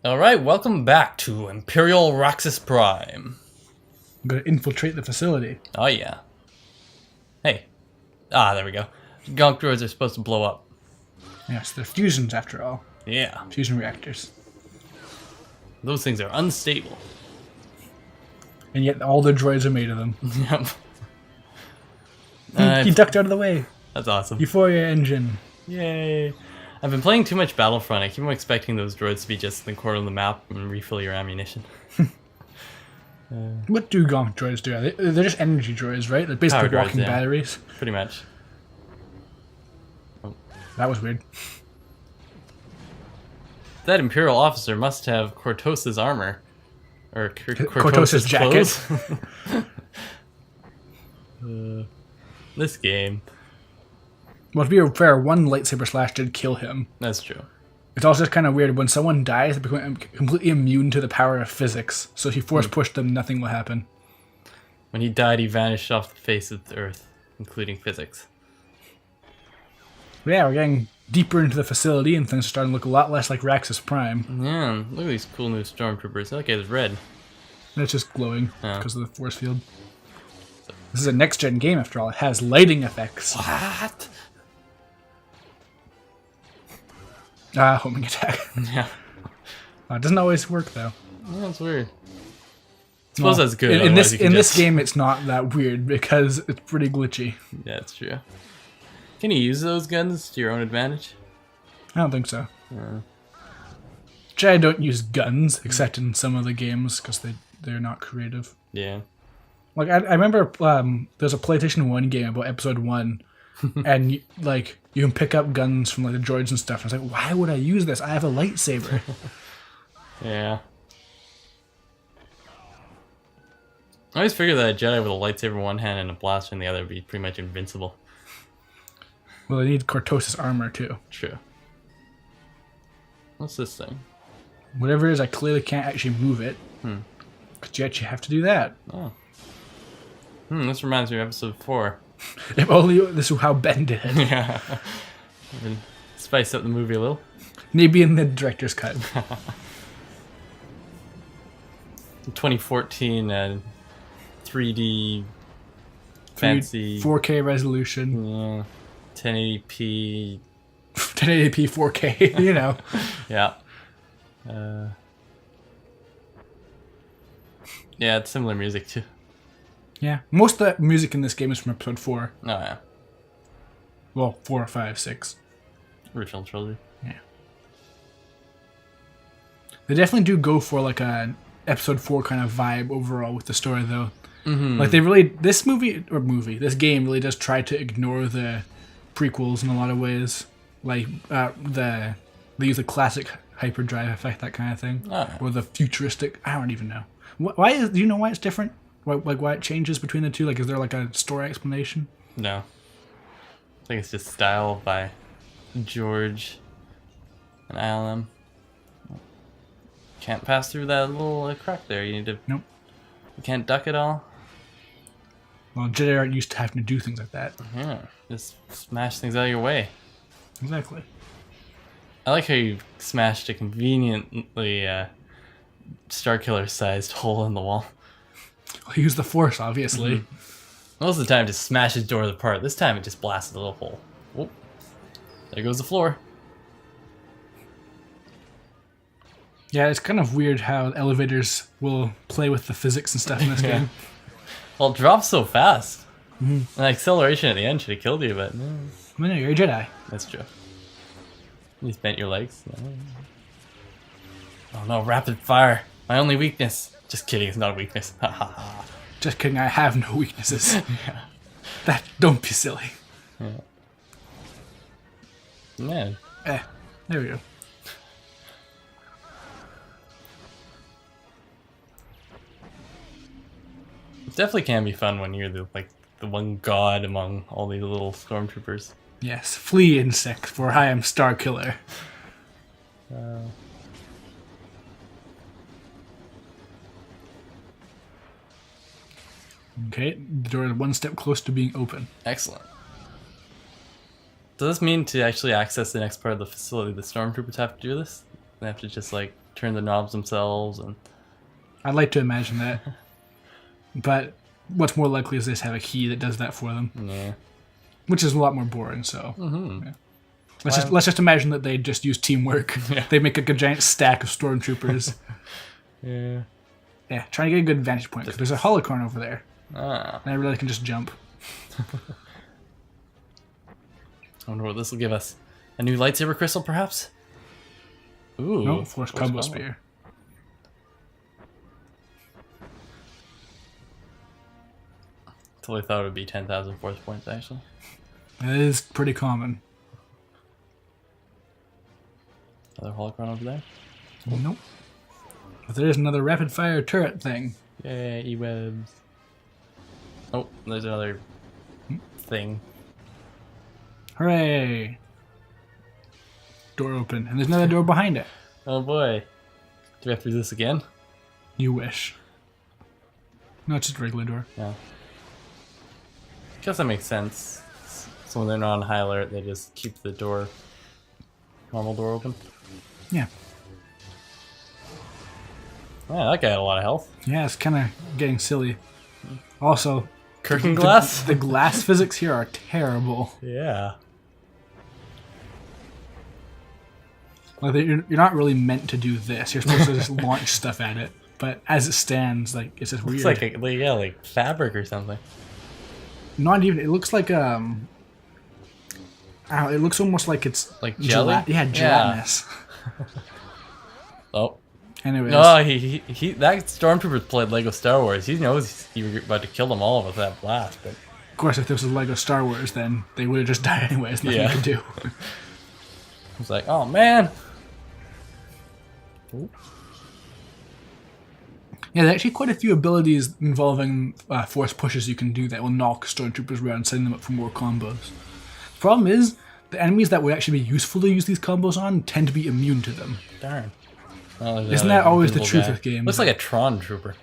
Alright, welcome back to Imperial Raxus Prime. I'm gonna infiltrate the facility. Oh yeah. Hey. There we go. Gonk droids are supposed to blow up. Yes, they're fusions after all. Yeah. Fusion reactors. Those things are unstable. And yet all the droids are made of them. Yep. He ducked out of the way. That's awesome. Euphoria engine. Yay. I've been playing too much Battlefront. I keep on expecting those droids to be just in the corner of the map and refill your ammunition. What do Gonk droids do? They're just energy droids, right? They're basically Power droids, walking yeah. batteries. Pretty much. That was weird. That Imperial officer must have Cortos's armor. Or Cortos's jacket. This game. Well, to be fair, one lightsaber slash did kill him. That's true. It's also kind of weird. When someone dies, they become completely immune to the power of physics. So if you force push them, nothing will happen. When he died, he vanished off the face of the Earth, including physics. But yeah, we're getting deeper into the facility, and things are starting to look a lot less like Raxus Prime. Yeah, look at these cool new stormtroopers. Okay, it's red. And it's just glowing Yeah. because of the force field. This is a next-gen game, after all. It has lighting effects. What? Homing attack. Yeah. It doesn't always work, though. Yeah, that's weird. I suppose that's good. In otherwise this you can this just- game, it's not that weird because it's pretty glitchy. Yeah, that's true. Can you use those guns to your own advantage? I don't think so. Yeah. Jedi don't use guns, except in some of the games, because they're not creative. Yeah. Like, I remember there's a PlayStation 1 game about Episode 1, and you can pick up guns from like the droids and stuff. And I was like, why would I use this? I have a lightsaber. Yeah. I always figured that a Jedi with a lightsaber in one hand and a blaster in the other would be pretty much invincible. Well, they need Cortos's armor, too. True. What's this thing? Whatever it is, I clearly can't actually move it. Because you actually have to do that. Oh. This reminds me of episode 4. If only this is how Ben did it. Yeah. Spice up the movie a little. Maybe in the director's cut. 2014 3D fancy 4K resolution. yeah, 1080p. 1080p 4K, you know. Yeah. Yeah, it's similar music too. Yeah. Most of the music in this game is from episode 4. Oh yeah, Well, 4, 5, 6. original trilogy. Yeah. They definitely do go for like a episode 4 kind of vibe overall with the story, though. Like this game really does try to ignore the prequels in a lot of ways. Like they use the classic hyperdrive effect, that kind of thing, or the futuristic. I don't even know. Do you know why it's different? Why it changes between the two? Like, is there like a story explanation? No, I think it's just style by George and ILM. Can't pass through that little crack there. You need to. Nope. You can't duck at all. Well, Jedi aren't used to having to do things like that. Yeah, just smash things out of your way. Exactly. I like how you smashed a conveniently Starkiller-sized hole in the wall. Well, he used the Force, obviously. Most of the time, it just smashes doors apart. This time, it just blasted a little hole. Whoop. There goes the floor. Yeah, it's kind of weird how elevators will play with the physics and stuff in this game. Well, it drops so fast. And the acceleration at the end should have killed you, but I mean, you're a Jedi. that's true. You just bent your legs. Oh no, rapid fire. My only weakness. Just kidding, it's not a weakness. Ha ha ha. Just kidding, I have no weaknesses. Don't be silly. Man. There we go. It definitely can be fun when you're the one god among all these little stormtroopers. Yes, flee insect, for I am Starkiller. Okay, the door is one step close to being open. Excellent. Does this mean to actually access the next part of the facility, the stormtroopers have to do this? They have to just turn the knobs themselves, and I'd like to imagine that. But what's more likely is they just have a key that does that for them. yeah. Which is a lot more boring, so... Mm-hmm. Yeah. Let's just imagine that they just use teamwork. Yeah. They make like a giant stack of stormtroopers. Yeah. Yeah, trying to get a good vantage point, because there's a holocron over there. Ah. And I really can just jump. I wonder what this will give us. A new lightsaber crystal, perhaps? Ooh. No, Force Combo Spear. Totally thought it would be 10,000 force points, actually. That is pretty common. Another holocron over there. Nope. But there is another rapid fire turret thing. Yay, E-webs. Oh, there's another thing. Hooray! Door open, and there's another door behind it. Oh boy. Do we have to do this again? You wish. No, it's just a regular door. Yeah. Guess that makes sense. So when they're not on high alert, they just keep the door, normal door open. Yeah. Yeah, that guy had a lot of health. Yeah, it's kind of getting silly. Also, Curtain glass? The glass physics here are terrible. Yeah. Like you're not really meant to do this. You're supposed to just launch stuff at it. But as it stands, like it's just weird. Looks like fabric or something. Not even. It looks like it looks almost like it's like jelly. gelatinous. Oh. Anyways. No, he that stormtrooper played Lego Star Wars. He knows you were about to kill them all with that blast. But of course, if this was Lego Star Wars, then they would have just died anyways. Nothing you could do. It's like, oh man. Ooh. Yeah, there's actually quite a few abilities involving force pushes you can do that will knock stormtroopers around, setting them up for more combos. The problem is, the enemies that would actually be useful to use these combos on tend to be immune to them. Darn. Well, isn't that always the truth with games? Looks like a Tron trooper.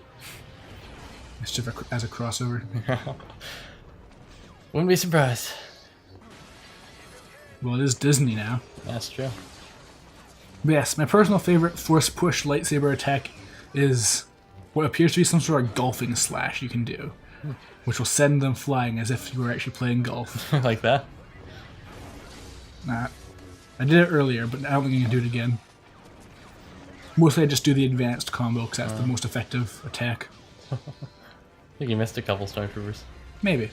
It's just as a crossover. Wouldn't be surprised. Well, it is Disney now. That's true. But yes, my personal favorite force push lightsaber attack is what appears to be some sort of golfing slash you can do, which will send them flying as if you were actually playing golf. Like that? Nah. I did it earlier, but I don't think I can do it again. Mostly I just do the advanced combo because that's the most effective attack. I think you missed a couple stormtroopers. Maybe.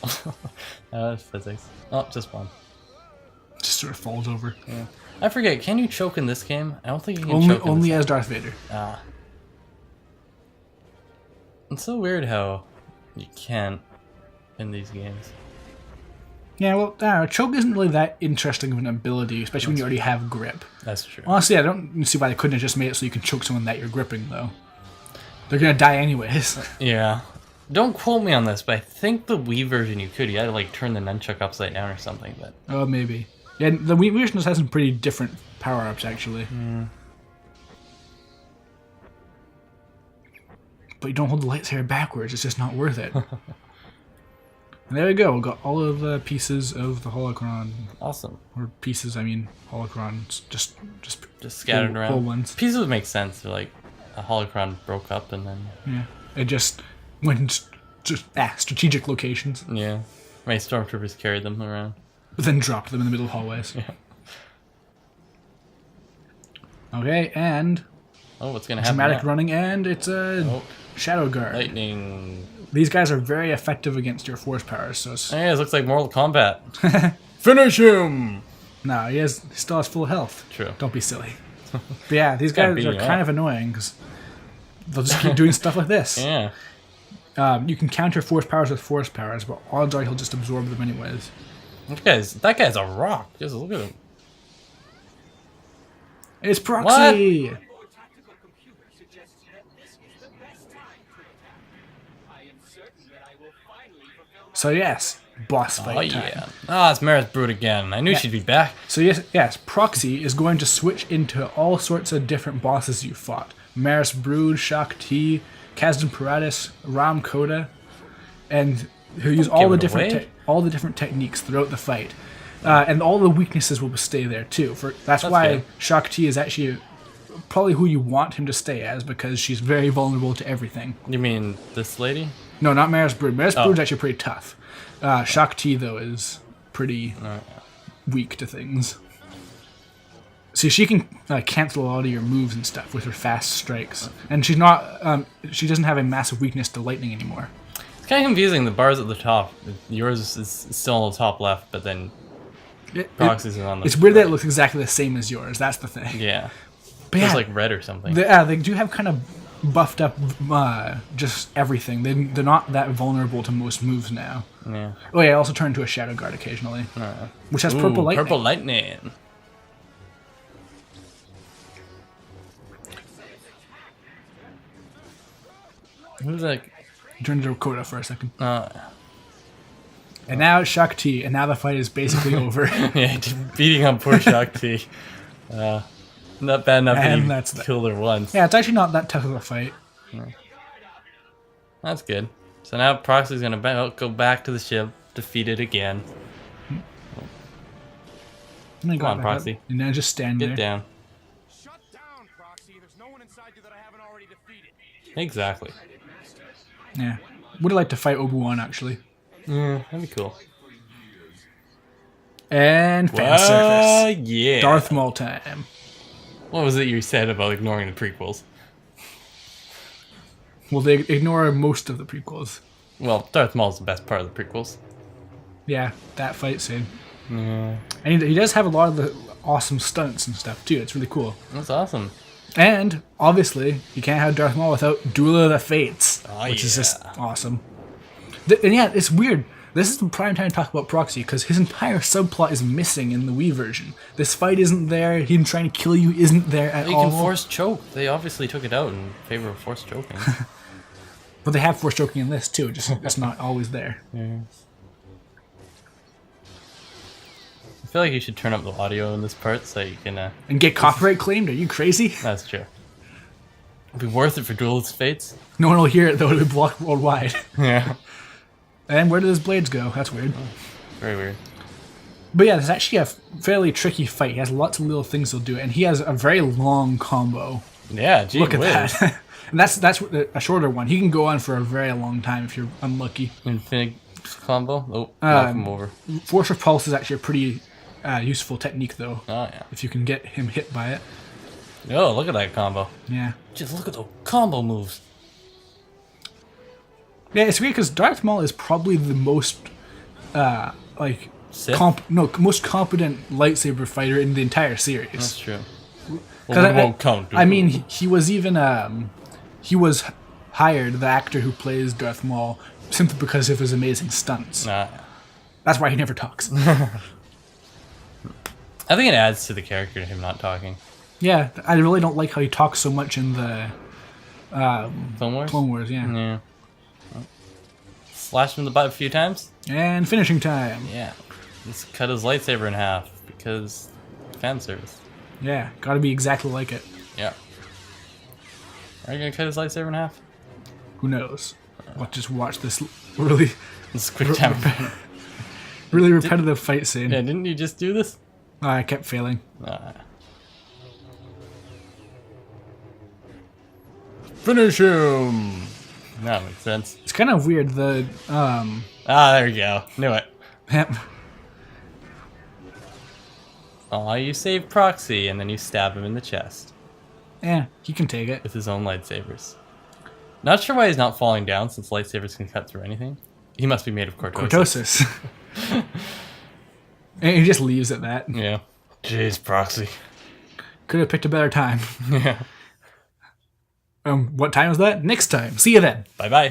Oh. That's physics. Oh, just one. Just sort of falls over. Yeah. I forget, can you choke in this game? I don't think you can choke in Only this as Darth Vader. Ah. It's so weird how you can't in these games. Yeah, well, I don't know, choke isn't really that interesting of an ability, especially when you already have grip. That's true. Honestly, I don't see why they couldn't have just made it so you can choke someone that you're gripping, though. They're gonna die anyways. Yeah. Don't quote me on this, but I think the Wii version you could. You had to like turn the nunchuck upside down or something. But Oh, maybe. Yeah, the Wii version just has some pretty different power-ups, actually. But you don't hold the lightsaber backwards, it's just not worth it. And there we go, we got all of the pieces of the holocron. awesome. Or pieces, I mean, holocrons. Just Scattered around. whole ones. Pieces would make sense. They're like a holocron broke up and then Yeah. It just went strategic locations, yeah, my stormtroopers carried them around. but then dropped them in the middle of hallways. Yeah. Okay, and Oh, what's gonna happen? dramatic now? running, and it's a Oh, Shadow Guard. lightning. These guys are very effective against your force powers, so it's... Hey, this looks like Mortal Kombat. Finish him! No, he still has full health. True. Don't be silly. But yeah, these Gotta guys beat are you kind up. of annoying, because they'll just keep doing stuff like this. Yeah. You can counter force powers with force powers, but odds are he'll just absorb them anyways. That guy's a rock. Just look at him. It's Proxy! So yes, boss fight Oh time. yeah. Ah, it's Maris Brood again. I knew she'd be back. So yes, Proxy is going to switch into all sorts of different bosses you fought. Maris Brood, Shak Ti, Kazdan Paratus, Ram Koda, and he'll use all the give it away. different techniques throughout the fight, and all the weaknesses will stay there too. That's why good. Shak Ti is actually probably who you want him to stay as because she's very vulnerable to everything. You mean this lady? No, not Maris Brood. Maris Brood's actually pretty tough. Shakti, though, is pretty weak to things. See, she can cancel a lot of your moves and stuff with her fast strikes. And she's not... she doesn't have a massive weakness to lightning anymore. It's kind of confusing. The bar's at the top. Yours is still on the top left, but then Proxy's on the... It's weird that it looks exactly the same as yours. That's the thing. Yeah. But It's like red or something. They do have kind of buffed up just everything. They're not that vulnerable to most moves now. Yeah. Oh yeah, I also turn into a Shadow Guard occasionally. Which has purple lightning. Purple lightning. Who's like... Turn into Dakota for a second. And now it's Shakti, and now the fight is basically over. Yeah, beating on poor Shakti. Not bad enough And that that's you killed her once. Yeah, it's actually not that tough of a fight. That's good. So now Proxy's gonna go back to the ship, defeat it again. Come on, Proxy. And now just stand there. Get down. Shut down, Proxy. There's no one inside you that I haven't already defeated. Exactly. Yeah. Would have liked to fight Obi-Wan, actually. Yeah, that'd be cool. And fan service. Yeah. Darth Maul time. What was it you said about ignoring the prequels? Well, they ignore most of the prequels. Well, Darth Maul's the best part of the prequels. Yeah, that fight scene. Yeah. And he does have a lot of the awesome stunts and stuff, too. It's really cool. That's awesome. And, obviously, you can't have Darth Maul without Duel of the Fates, which is yeah. just awesome. And yeah, it's weird. This is the prime time to talk about Proxy, because his entire subplot is missing in the Wii version. This fight isn't there, him trying to kill you isn't there at You all. can force choke. They obviously took it out in favor of force choking. But they have force choking in this, too, just it's not always there. Yeah. I feel like you should turn up the audio in this part so you can... And get copyright claimed? Are you crazy? That's true. It'd be worth it for Duel of Fates. No one will hear it, though. It'll be blocked worldwide. Yeah. And where do his blades go? That's weird. Very weird. But yeah, it's actually a fairly tricky fight. He has lots of little things he'll do, and he has a very long combo. Yeah, gee Look at whiz. that. And that's a shorter one. He can go on for a very long time if you're unlucky. Infinite combo? Oh, knock him over. Force Repulse is actually a pretty useful technique, though. Oh, yeah. If you can get him hit by it. Oh, look at that combo. Yeah. Just look at the combo moves. Yeah, it's weird because Darth Maul is probably the most, Sith? most competent lightsaber fighter in the entire series. That's true. Because Well, we won't count. I mean, he was even he was hired, the actor who plays Darth Maul, simply because of his amazing stunts. That's why he never talks. I think it adds to the character, him not talking. Yeah, I really don't like how he talks so much in the Clone Wars? Clone Wars. Yeah. Yeah. Slash him in the butt a few times. And finishing time. Yeah. Let's cut his lightsaber in half because fan service. Yeah, got to be exactly like it. Yeah. Are you gonna cut his lightsaber in half? Who knows? Let's just watch this really, This is quick time. really repetitive fight scene. Yeah, didn't you just do this? I kept failing. Finish him! That makes sense. It's kind of weird. The there we go. Knew it. Aw, you save Proxy and then you stab him in the chest yeah, he can take it. with his own lightsabers. Not sure why he's not falling down since lightsabers can cut through anything. He must be made of cortosis. And he just leaves at that. Yeah. Jeez, Proxy. Could have picked a better time. Yeah. What time was that? Next time. See you then. Bye-bye.